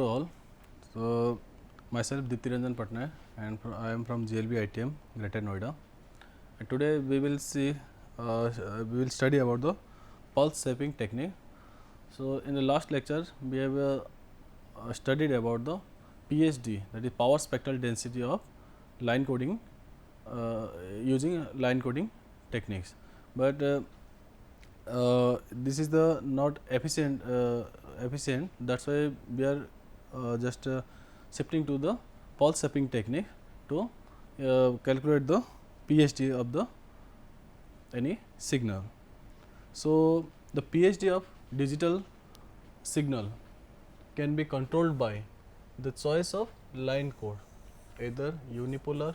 all. So, myself Dipti Ranjan Patnaik and I am from GLB ITM, Greater Noida. And today we will see, we will study about the pulse shaping technique. So, in the last lecture we have studied about the PSD, that is power spectral density of line coding using line coding techniques. But this is the not efficient. That's why we are just shifting to the pulse shaping technique to calculate the PSD of the any signal. So, the PSD of digital signal can be controlled by the choice of line code, either unipolar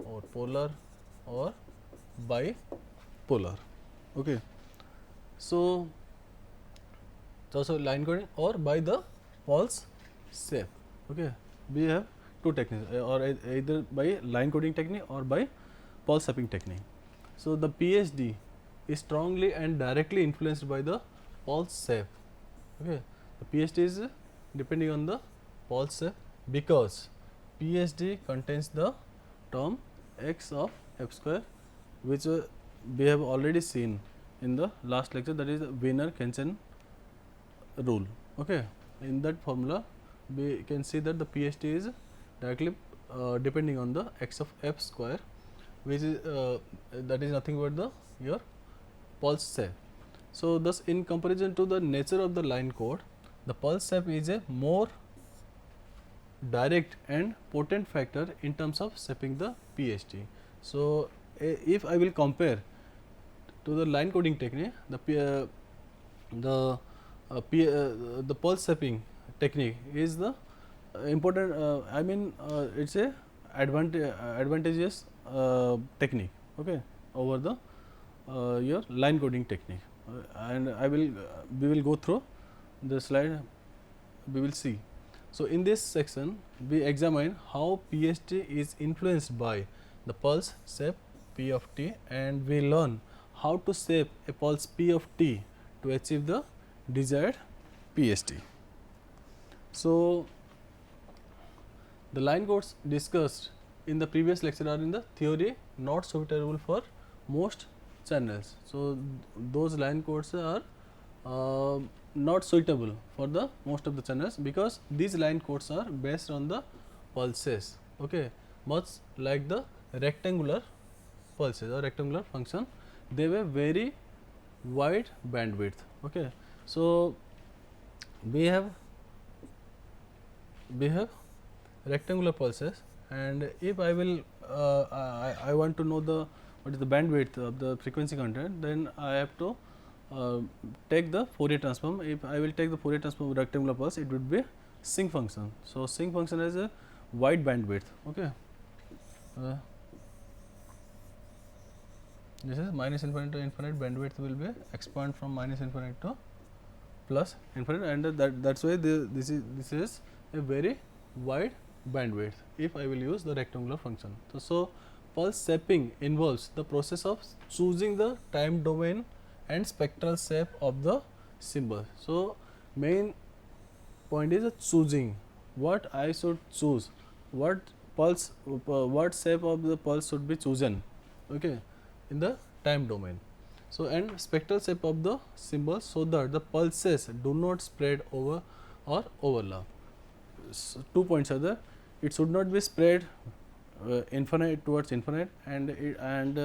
or polar or bipolar. Okay. So, line coding or by the pulse shape. Okay. We have two techniques, or either by line coding technique or by pulse shaping technique. So, the PSD is strongly and directly influenced by the pulse shape. Okay. The PSD is depending on the pulse shape because PSD contains the term x of f square, which we have already seen in the last lecture, that is the Wiener-Kencen rule. Okay. In that formula we can see that the PSD is directly depending on the x of f square, which is that is nothing but the your pulse shape. So, thus in comparison to the nature of the line code, the pulse shape is a more direct and potent factor in terms of shaping the PSD. So, if I will compare to the line coding technique, the pulse shaping technique is the important. It's a advantageous technique. Okay, over the your line coding technique, and we will go through the slide. We will see. So, in this section we examine how PSD is influenced by the pulse shape P of t, and we learn how to shape a pulse P of t to achieve the desired PSD. So, the line codes discussed in the previous lecture are in the theory not suitable for most channels. So, those line codes are not suitable for the most of the channels because these line codes are based on the pulses. Okay, much like the rectangular pulses or rectangular function, they have a very wide bandwidth. Okay. So, we have rectangular pulses, and if I will I want to know the what is the bandwidth of the frequency content, then I have to take the Fourier transform. If I will take the Fourier transform of rectangular pulse, it would be sinc function. So, sinc function has a wide bandwidth. Okay. This is minus infinite to infinite, bandwidth will be expand from minus infinite to plus infinite, and that's why this is a very wide bandwidth if I will use the rectangular function. So, pulse shaping involves the process of choosing the time domain and spectral shape of the symbol. So, main point is choosing what I should choose, what pulse, what shape of the pulse should be chosen. Okay, in the time domain. So, and spectral shape of the symbol so that the pulses do not spread over or overlap. So, 2 points are there. It should not be spread infinite towards infinite, and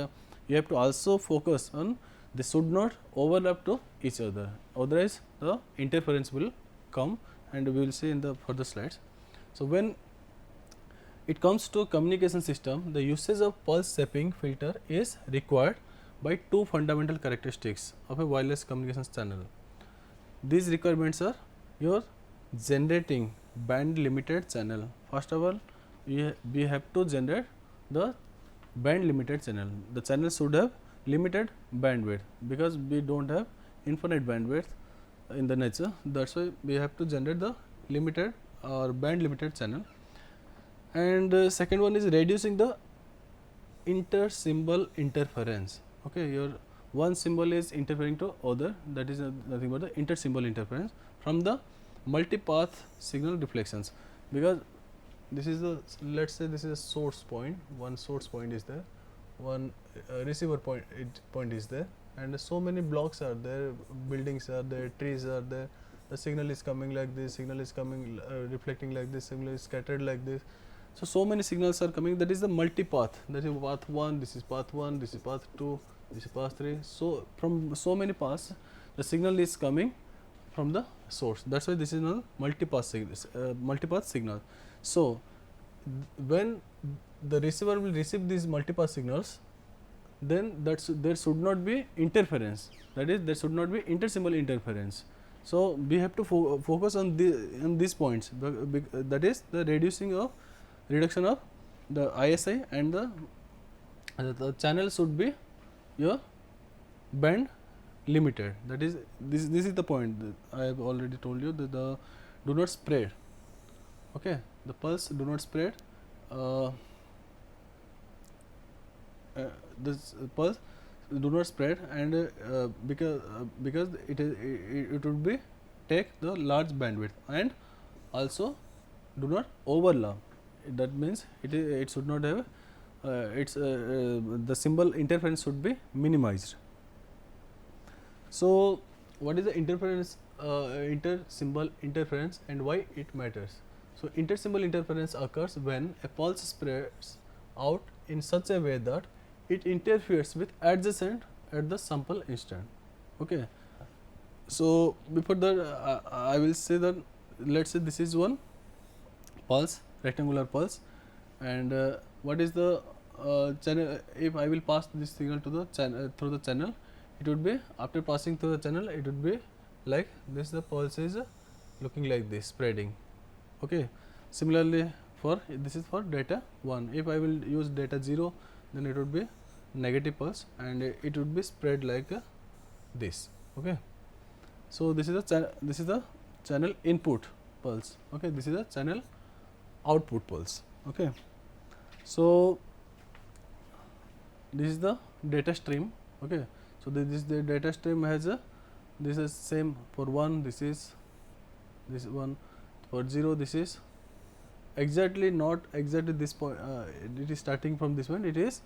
you have to also focus on they should not overlap to each other, otherwise the interference will come, and we will see in the further slides. So, when it comes to communication system, the usage of pulse shaping filter is required by two fundamental characteristics of a wireless communications channel. These requirements are your generating band limited channel. First of all, we have to generate the band limited channel. The channel should have limited bandwidth because we do not have infinite bandwidth in the nature. That is why we have to generate the limited or band limited channel. And second one is reducing the inter symbol interference. Okay, your one symbol is interfering to other, that is nothing but the inter symbol interference from the multipath signal reflections, because this is the, let's say this is a source point, one source point is there, one receiver point is there, and so many blocks are there, buildings are there, trees are there, the signal is coming like this, signal is coming reflecting like this, signal is scattered like this. So many signals are coming, that is the multipath, that is path 1, this is path 1, this is path 2, this is path 3. So from so many paths the signal is coming from the source, that's why this is a multipath signal. So when the receiver will receive these multipath signals, then there should not be interference, that is there should not be intersymbol interference. So we have to focus on these points, that is the reduction of the ISI, and the channel should be your band limited, that is this is the point that I have already told you, that the do not spread, okay, the pulse do not spread, this pulse do not spread, and because it would be take the large bandwidth, and also do not overlap, that means it should not have the symbol interference should be minimized. So what is the inter-symbol interference and why it matters? So inter-symbol interference occurs when a pulse spreads out in such a way that it interferes with adjacent at the sample instant. Okay. So before that, I will say that, let's say this is one pulse, rectangular pulse, and what is the channel? If I will pass this signal to the through the channel, it would be, after passing through the channel, it would be like this. The pulse is looking like this, spreading. Okay. Similarly, for this is for data 1. If I will use data 0, then it would be negative pulse, and it would be spread like this. Okay. So this is the channel input pulse. Okay. This is the channel output pulse. Okay. So this is the data stream. Okay. So this the data stream has a, this is same for 1, this is 1, for 0 this is exactly not exactly this point, it is starting from this point, it is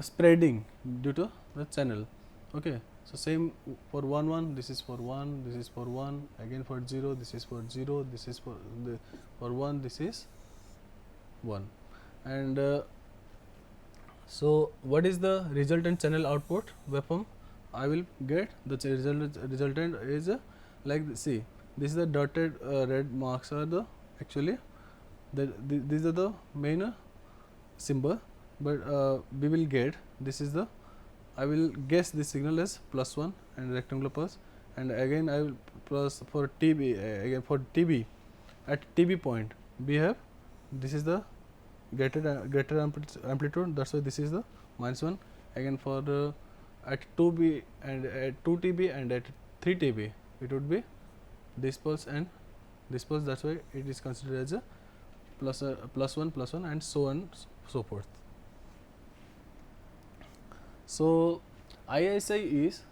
spreading due to the channel. Okay. So same for 1, this is for 1, this is for 1, again for 0, this is for 0, this is for 1, this is 1, and so what is the resultant channel output waveform? I will get the resultant is like see, this is the dotted red marks are the actually these are the main symbol, but we will get this is the, I will guess this signal as +1 and rectangular pulse, and again I will plus for TB, again for TB at TB point we have, this is the greater amplitude, that's why this is the -1, again for at 2B and at 2 TB and at 3 TB it would be this pulse and this pulse, that's why it is considered as a +1 and so on so forth. So ISI is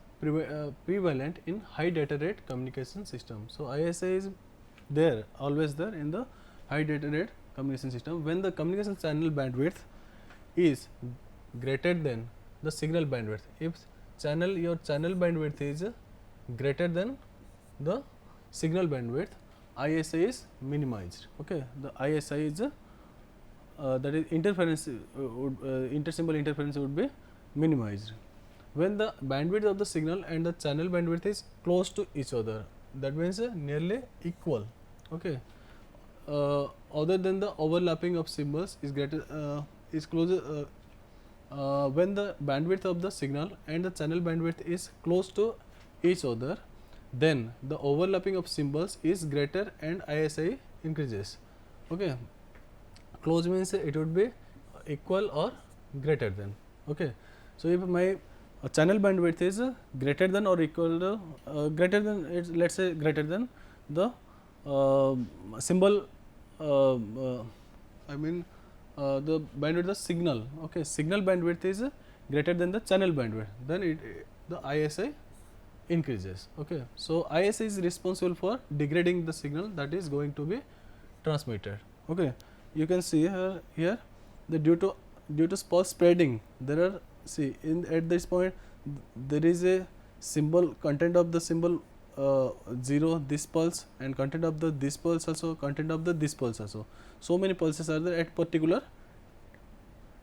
prevalent in high data rate communication system. So ISI is there, always there in the high data rate communication system when the communication channel bandwidth is greater than the signal bandwidth. If your channel bandwidth is greater than the signal bandwidth, ISI is minimized. Okay. The ISI is that is interference, intersymbol interference would be minimized when the bandwidth of the signal and the channel bandwidth is close to each other, that means nearly equal. Okay. Other than the overlapping of symbols is greater is closer when the bandwidth of the signal and the channel bandwidth is close to each other, then the overlapping of symbols is greater and ISI increases. Okay. Close means it would be equal or greater than. Okay. So if my channel bandwidth is greater than or equal to greater than, it's let's say greater than the symbol, I mean the bandwidth of the signal. Okay. Signal bandwidth is greater than the channel bandwidth, then the ISI increases. Okay, so ISA is responsible for degrading the signal that is going to be transmitted. Okay, you can see here the due to pulse spreading, there are, see, in at this point there is a symbol, content of the symbol 0 this pulse, and content of the this pulse also, content of the this pulse also. So many pulses are there at particular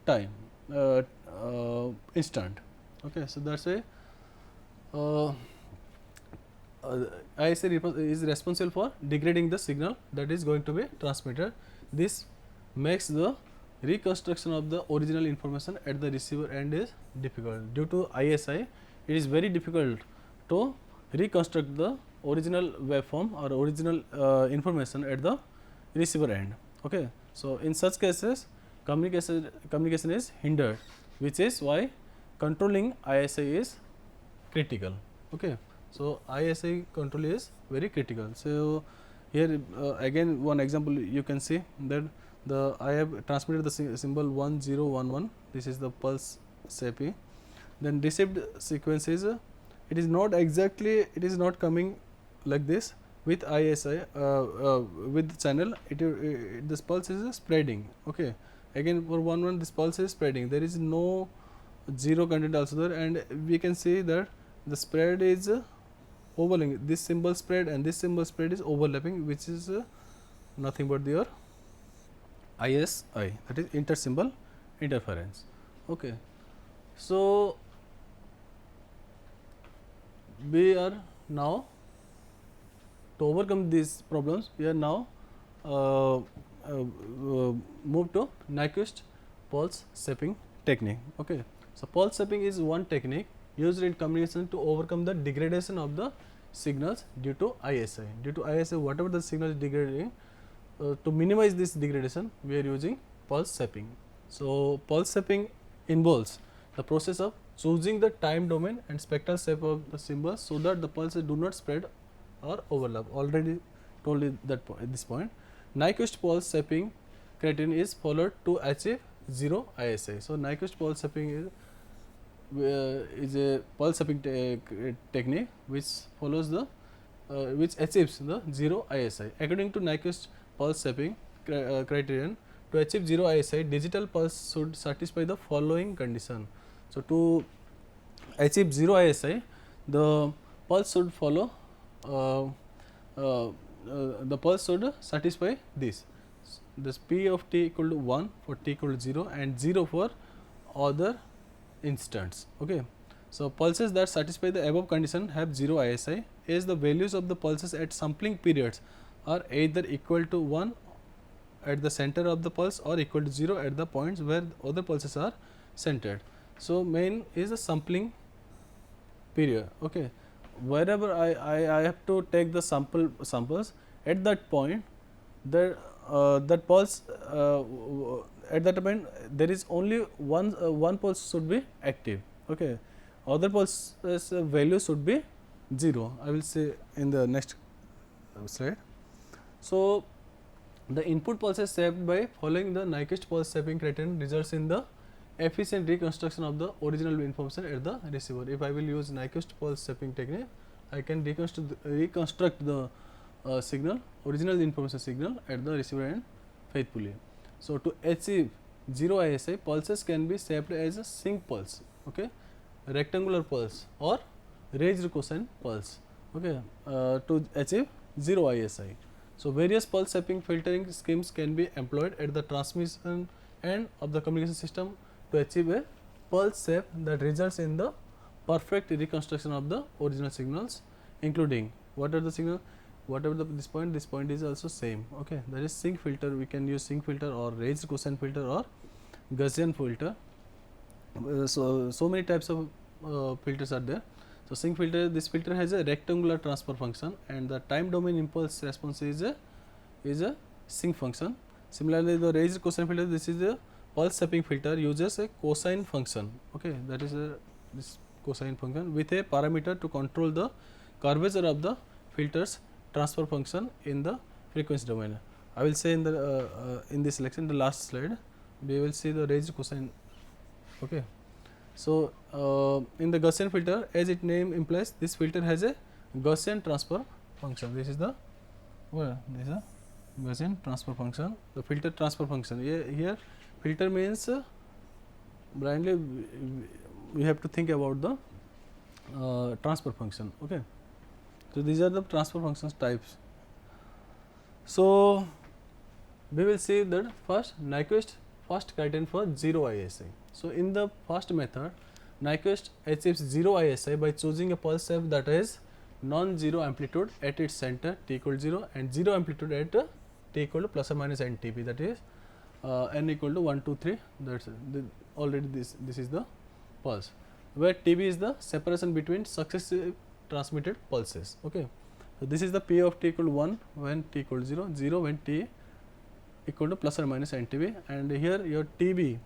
time instant. Okay, so that's why ISA is responsible for degrading the signal that is going to be transmitted. This makes the reconstruction of the original information at the receiver end is difficult. Due to ISI, it is very difficult to reconstruct the original waveform or original information at the receiver end. Okay, so in such cases, communication is hindered, which is why controlling ISI is critical. Okay, so ISI control is very critical. So here again one example you can see that I have transmitted the symbol 1011. This is the pulse SAPI. Then received sequence is it is not exactly, it is not coming like this with ISI with the channel. This pulse is spreading. Okay, again for 11 this pulse is spreading. There is no zero content also there, and we can see that the spread is overlapping. This symbol spread and this symbol spread is overlapping, which is nothing but your ISI, that is inter-symbol interference. Okay, so we are now, to overcome these problems, we are now move to Nyquist pulse shaping technique. Okay, so pulse shaping is one technique used in communication to overcome the degradation of the signals due to ISI. Due to ISI, whatever the signal is degrading, to minimize this degradation, we are using pulse shaping. So pulse shaping involves the process of choosing the time domain and spectral shape of the symbols so that the pulses do not spread or overlap. Already told you that at this point. Nyquist pulse shaping criterion is followed to achieve zero ISI. So Nyquist pulse shaping is a pulse shaping technique which follows the which achieves the zero ISI. According to Nyquist pulse shaping criterion, to achieve zero ISI, digital pulse should satisfy the following condition. So to achieve zero ISI, the pulse should follow the pulse should satisfy this P of t equal to 1 for t equal to 0 and 0 for other instants. Okay, so pulses that satisfy the above condition have zero ISI as the values of the pulses at sampling periods are either equal to 1 at the center of the pulse or equal to 0 at the points where the other pulses are centered. So main is a sampling period. Okay, wherever I have to take the samples at that point, that pulse at that point there is only one pulse should be active. Okay, other pulses value should be 0. I will say in the next slide. So the input pulses shaped by following the Nyquist pulse shaping criterion results in the efficient reconstruction of the original information at the receiver. If I will use Nyquist pulse shaping technique, I can reconstruct the signal, original information signal at the receiver end faithfully. So to achieve zero ISI, pulses can be shaped as a sync pulse, okay, rectangular pulse or raised cosine pulse, okay, to achieve zero ISI. So various pulse shaping filtering schemes can be employed at the transmission end of the communication system to achieve a pulse shape that results in the perfect reconstruction of the original signals, including what are the signals, whatever this point is also same. Okay, that is sync filter. We can use sync filter or raised cosine filter or Gaussian filter. So many types of filters are there. So sync filter, this filter has a rectangular transfer function and the time domain impulse response is a sync function. Similarly, the raised cosine filter, this is a pulse shaping filter, uses a cosine function. Okay, that is this cosine function with a parameter to control the curvature of the filter's transfer function in the frequency domain. I will say in this lecture, in the last slide, we will see the raised cosine. Okay, So in the Gaussian filter, as its name implies, this filter has a Gaussian transfer function. This is the this is a Gaussian transfer function. The filter transfer function. Here filter means blindly we have to think about the transfer function. Okay. So these are the transfer functions types. So we will see that first Nyquist first criterion for 0 ISI. So in the first method, Nyquist achieves 0 ISI by choosing a pulse wave that has non-zero amplitude at its center t equal to 0 and 0 amplitude at t equal to plus or minus n TB, that is n equal to 1, 2, 3. That's already this is the pulse, where TB is the separation between successive transmitted pulses. Okay. So this is the P of t equal to 1 when t equal to 0, 0 when t equal to plus or minus n TB, and here your TB,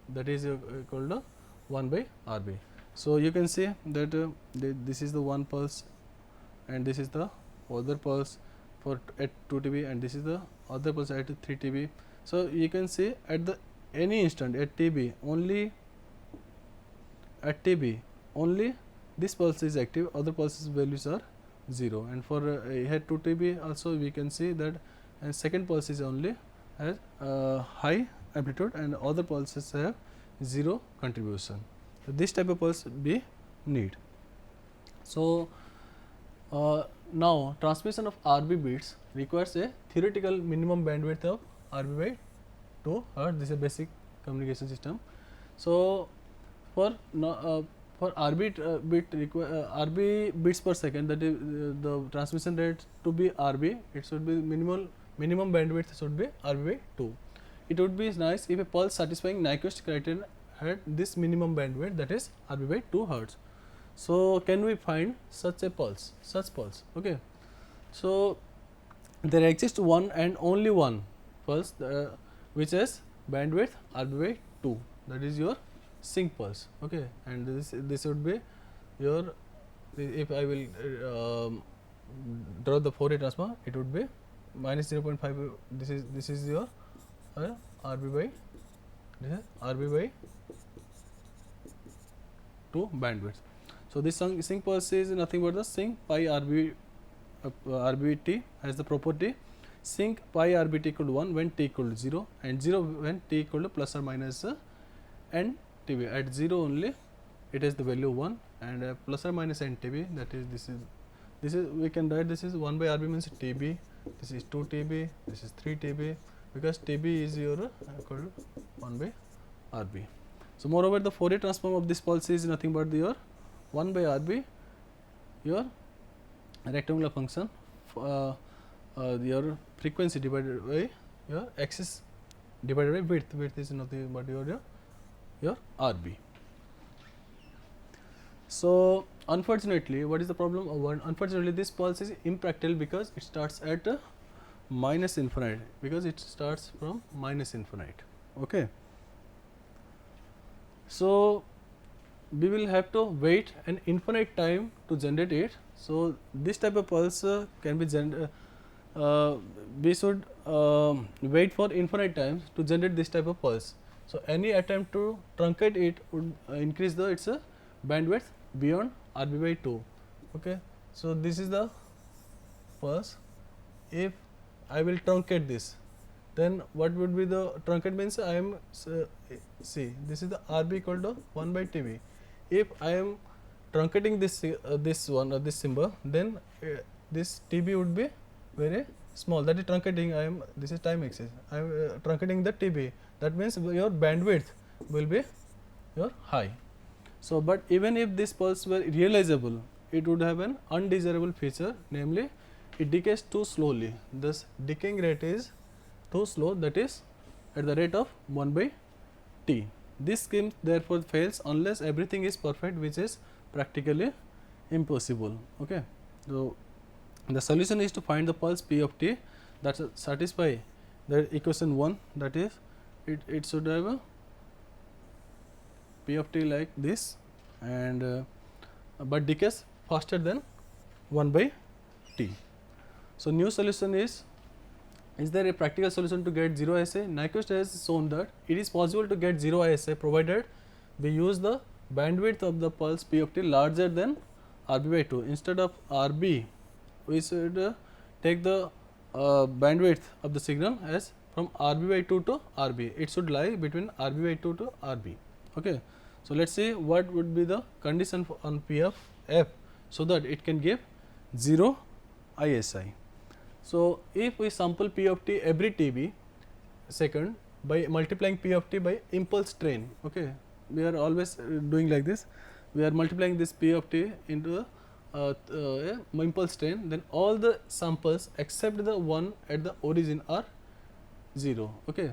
that is equal to 1 by RB. So you can see that this is the one pulse and this is the other pulse for at 2 TB, and this is the other pulse at 3 TB. So you can see at the any instant at TB only this pulse is active, other pulses values are 0, and for here 2 TB also we can see that second pulse is only has high amplitude and other pulses have 0 contribution. So this type of pulse we need. So now transmission of RB bits requires a theoretical minimum bandwidth of RB by 2 Hz. This is a basic communication system. So for RB bits per second, that is the transmission rate to be RB, it should be minimum bandwidth should be RB by 2. It would be nice if a pulse satisfying Nyquist criterion had this minimum bandwidth, that is RB by 2 Hz. So can we find such a pulse, okay. So there exists one and only one pulse which has bandwidth RB by 2, that is your sync pulse, okay, and this would be your, if I will draw the Fourier transform, it would be minus 0.5, this is your RB by, this is RB by 2 bandwidth. So this sync pulse is nothing but the sync pi RBT has the property sync pi RBT equal to 1 when t equal to 0 and 0 when t equal to plus or minus n TB. At 0 only it has the value 1 and plus or minus n TB, that is this is we can write this is 1 by RB means TB, this is 2 TB, this is 3 TB, because TB is your equal to 1 by RB. So moreover the Fourier transform of this pulse is nothing but your 1 by RB, your rectangular function, your frequency divided by your axis divided by width is nothing but your RB. So unfortunately, what is the problem? Unfortunately, this pulse is impractical because it starts at minus infinite, because it starts from minus infinite. Okay. So we will have to wait an infinite time to generate it. So this type of pulse can be we should wait for infinite times to generate this type of pulse. So any attempt to truncate it would increase its bandwidth beyond RB by 2. Okay. So this is the pulse. If I will truncate this, then what would be the truncate means? I am see, this is the RB equal to 1 by TB. If I am truncating this one or this symbol, then this TB would be very small. That is truncating. This is time axis. I am truncating the TB. That means your bandwidth will be your high. So, but even if this pulse were realizable, it would have an undesirable feature, namely it decays too slowly. Thus decaying rate is too slow, that is at the rate of 1 by t. This scheme therefore fails unless everything is perfect, which is practically impossible. Okay. So the solution is to find the pulse p of t that satisfy the equation 1, that is it should have a p of t like this, and but decays faster than 1 by t. So new solution is there a practical solution to get 0 ISI? Nyquist has shown that it is possible to get 0 ISI provided we use the bandwidth of the pulse p of t larger than RB by 2. Instead of RB, we should take the bandwidth of the signal as from RB by 2 to RB. It should lie between RB by 2 to RB. Okay. So, let us see what would be the condition on P of f, so that it can give 0 ISI. So, if we sample P of t every TB second by multiplying P of t by impulse train, okay, we are always doing like this. We are multiplying this P of t into impulse train, then all the samples except the one at the origin are 0. Okay.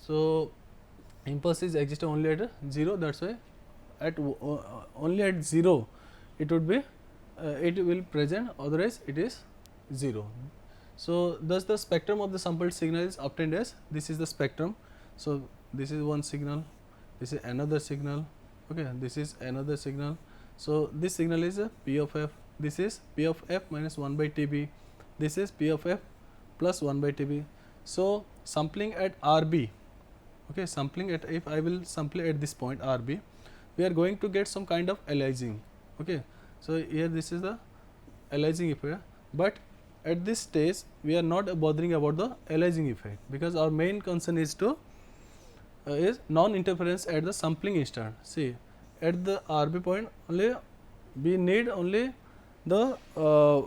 So, impulses exist only at 0, that is why at only at 0 it would be it will present, otherwise it is 0. So, thus the spectrum of the sampled signal is obtained as this is the spectrum. So, this is one signal, this is another signal, okay, this is another signal. So, this signal is a P of f, this is P of f minus 1 by Tb, this is P of f plus 1 by Tb. So, sampling at Rb, okay, sampling at, if I will sample at this point Rb, we are going to get some kind of aliasing. Okay. So, here this is the aliasing effect, but at this stage we are not bothering about the aliasing effect, because our main concern is to is non-interference at the sampling instant. See, at the RB point only we need only the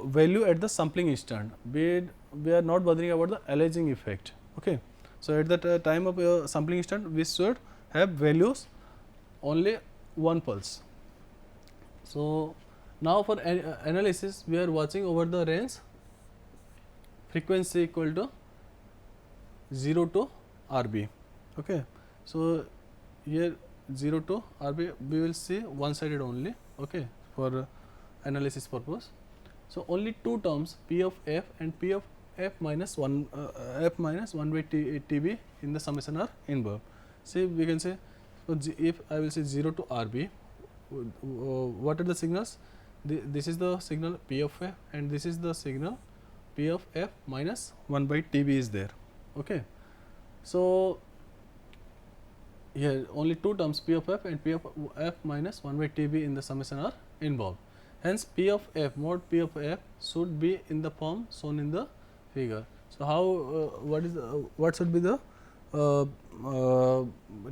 value at the sampling instant. We are not bothering about the aliasing effect. Okay. So, at the time of sampling instant we should have values only one pulse. So, now for analysis we are watching over the range frequency equal to 0 to RB. Okay. So, here 0 to RB we will see one sided only, okay, for analysis purpose. So, only two terms P of f and P of f minus 1 f minus 1 by Tb in the summation are involved. See, we can say, so if I will say 0 to RB, what are the signals? This is the signal P of f and this is the signal P of f minus 1 by Tb is there. Okay. So, here only two terms P of f and P of f minus 1 by Tb in the summation are involved. Hence, P of f mod P of f should be in the form shown in the figure. So, how what should be the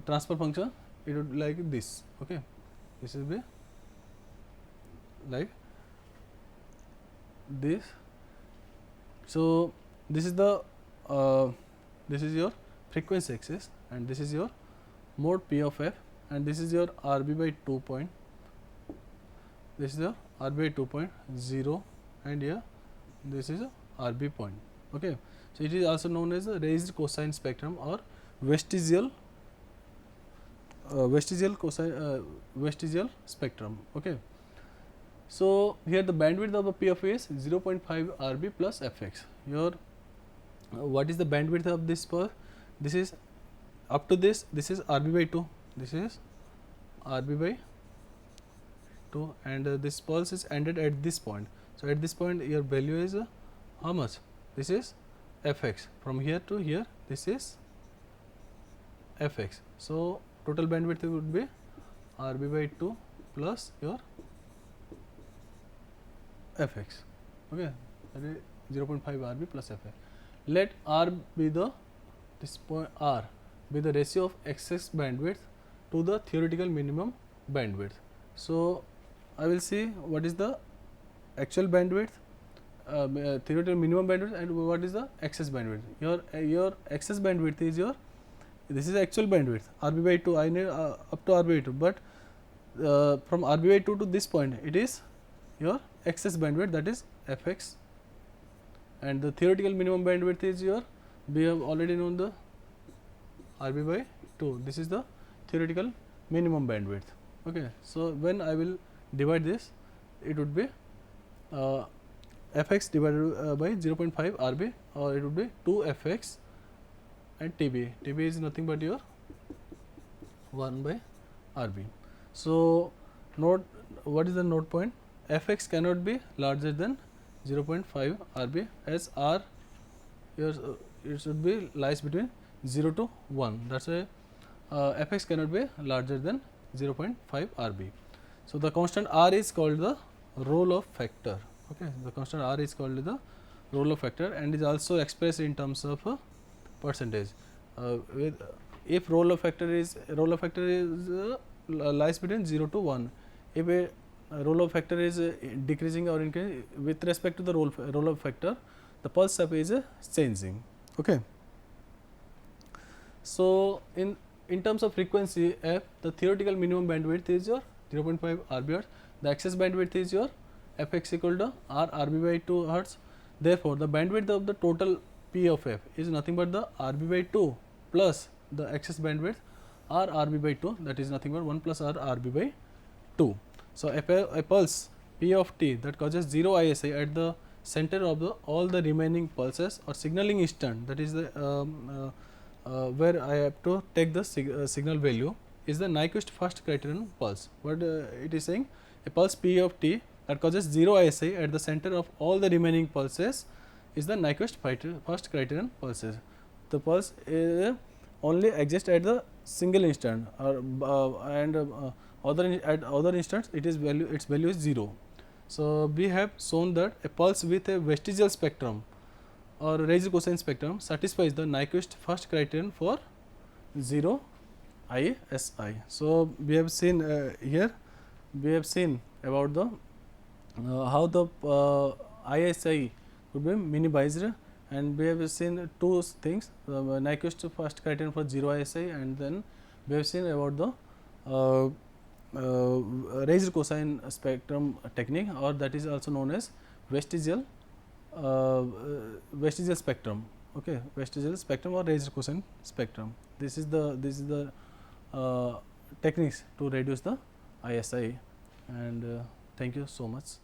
transfer function? It would like this. Okay. This will be like this. So, this is the this is your frequency axis and this is your mode P of f and this is your RB by 2 point, this is the RB by 2.0 and here this is a RB point. Okay. So, it is also known as a raised cosine spectrum or vestigial vestigial spectrum. Okay. So, here the bandwidth of the P of A is 0.5 RB plus Fx. Your what is the bandwidth of this pulse? This is up to this is RB by 2, this is RB by 2 and this pulse is ended at this point. So, at this point your value is how much? This is Fx, from here to here this is Fx. So, total bandwidth would be RB by 2 plus your Fx, okay, that is 0.5 RB plus Fx. Let R be the, this point R be the ratio of excess bandwidth to the theoretical minimum bandwidth. So, I will see what is the actual bandwidth, theoretical minimum bandwidth and what is the excess bandwidth. Your excess bandwidth is your, this is actual bandwidth RB by 2, I need up to RB by 2, but from RB by 2 to this point it is your excess bandwidth, that is Fx, and the theoretical minimum bandwidth is your, we have already known the RB by 2, this is the theoretical minimum bandwidth. Okay. So, when I will divide this, it would be Fx divided by 0.5 RB, or it would be 2 Fx and Tb. Tb is nothing but your 1 by RB. So, note what is the note point? Fx cannot be larger than 0.5 RB, as R here it should be lies between 0 to 1. That is why Fx cannot be larger than 0.5 RB. So the constant R is called the roll-off factor. Okay, the constant R is called the roll-off factor and is also expressed in terms of percentage. With if roll-off factor is lies between 0 to 1. If a roll-off factor is decreasing or increasing with respect to the roll-off factor, the pulse step is changing. Okay. So in terms of frequency f, the theoretical minimum bandwidth is your 0.5 RB. The excess bandwidth is your fx equal to r RB by 2 hertz. Therefore, the bandwidth of the total P of f is nothing but the RB by 2 plus the excess bandwidth r RB by 2, that is nothing but 1 plus r RB by 2. So, a pulse P of t that causes 0 ISI at the center of all the remaining pulses or signaling instant, that is the where I have to take the signal value, is the Nyquist first criterion pulse. What it is saying, a pulse P of t that causes 0 ISI at the center of all the remaining pulses is the Nyquist first criterion pulses. The pulse only exists at the single instant and at other instants its value is 0. So, we have shown that a pulse with a vestigial spectrum or Rayleigh cosine spectrum satisfies the Nyquist first criterion for 0 ISI. So, we have seen here we have seen about the how the ISI could be minimized, and we have seen two things, Nyquist first criterion for 0 ISI, and then we have seen about the Rayleigh cosine spectrum technique, or that is also known as vestigial spectrum. Okay, vestigial spectrum or Rayleigh cosine spectrum. This is the techniques to reduce the ISI, and thank you so much.